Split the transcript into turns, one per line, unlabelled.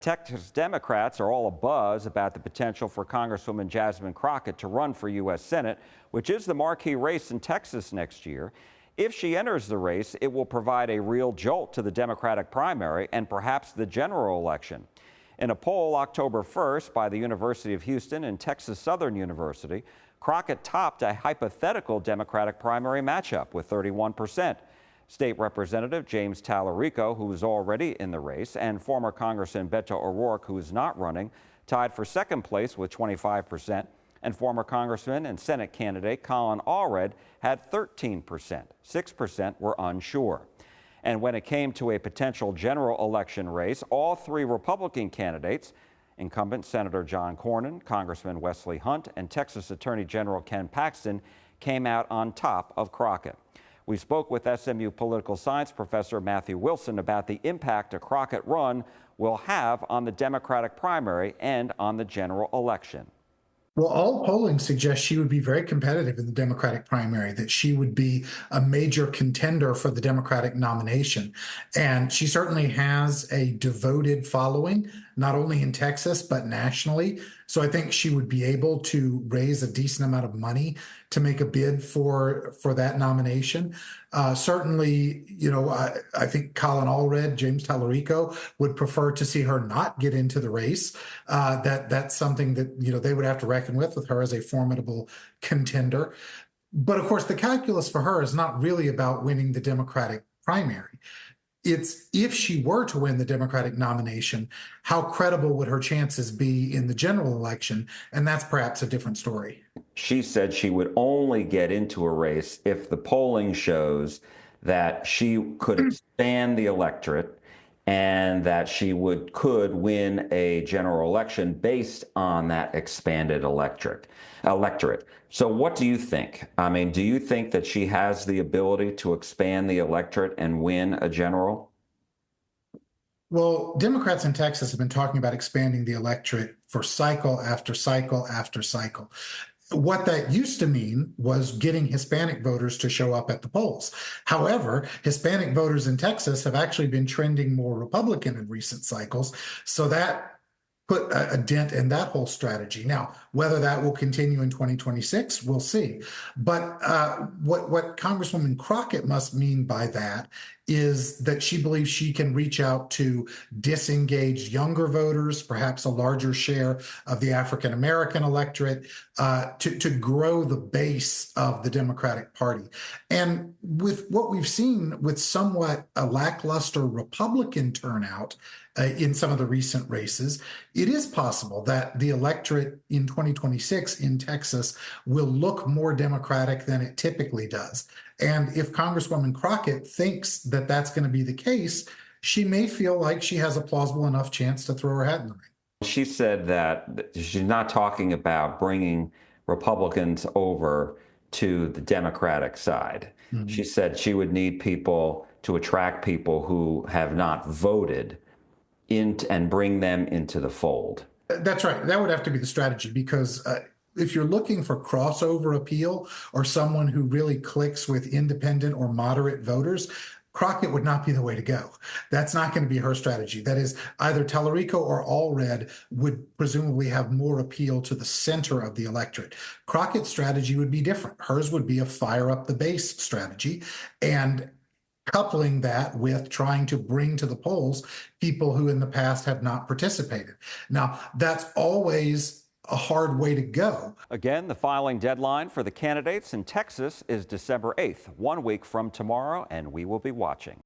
Texas Democrats are all abuzz about the potential for Congresswoman Jasmine Crockett to run for U.S. Senate, which is the marquee race in Texas next year. If she enters the race, it will provide a real jolt to the Democratic primary and perhaps the general election. In a poll October 1st by the University of Houston and Texas Southern University, Crockett topped a hypothetical Democratic primary matchup with 31%. State Representative James Tallarico, who is already in the race, and former Congressman Beto O'Rourke, who is not running, tied for second place with 25%, and former Congressman and Senate candidate Colin Allred had 13%. 6% were unsure. And when it came to a potential general election race, all three Republican candidates, incumbent Senator John Cornyn, Congressman Wesley Hunt, and Texas Attorney General Ken Paxton, came out on top of Crockett. We spoke with SMU political science professor Matthew Wilson about the impact a Crockett run will have on the Democratic primary and on the general election.
Well, all polling suggests she would be very competitive in the Democratic primary, that she would be a major contender for the Democratic nomination. And she certainly has a devoted following, not only in Texas, but nationally. So I think she would be able to raise a decent amount of money to make a bid for that nomination. Certainly, I think Colin Allred, James Tallarico would prefer to see her not get into the race. That's something that, they would have to reckon with her as a formidable contender. But of course, the calculus for her is not really about winning the Democratic primary. It's if she were to win the Democratic nomination, how credible would her chances be in the general election? And that's perhaps a different story.
She said she would only get into a race if the polling shows that she could expand the electorate and that she could win a general election based on that expanded electorate. So what do you think? I mean, do you think that she has the ability to expand the electorate and win a general?
Well, Democrats in Texas have been talking about expanding the electorate for cycle after cycle after cycle. What that used to mean was getting Hispanic voters to show up at the polls. However, Hispanic voters in Texas have actually been trending more Republican in recent cycles. So that put a dent in that whole strategy. Now, whether that will continue in 2026, we'll see. But what Congresswoman Crockett must mean by that is that she believes she can reach out to disengaged younger voters, perhaps a larger share of the African American electorate, to grow the base of the Democratic Party. And with what we've seen with somewhat a lackluster Republican turnout in some of the recent races, it is possible that the electorate in 2026 in Texas will look more Democratic than it typically does. And if Congresswoman Crockett thinks that that's going to be the case, she may feel like she has a plausible enough chance to throw her hat in the ring.
She said that she's not talking about bringing Republicans over to the Democratic side. Mm-hmm. She said she would need people to attract people who have not voted and bring them into the fold.
That's right. That would have to be the strategy, because if you're looking for crossover appeal or someone who really clicks with independent or moderate voters, Crockett would not be the way to go. That's not going to be her strategy. That is, either Tallarico or Allred would presumably have more appeal to the center of the electorate. Crockett's strategy would be different. Hers would be a fire up the base strategy, and coupling that with trying to bring to the polls people who in the past have not participated. Now, that's always a hard way to go.
Again, the filing deadline for the candidates in Texas is December 8th, 1 week from tomorrow, and we will be watching.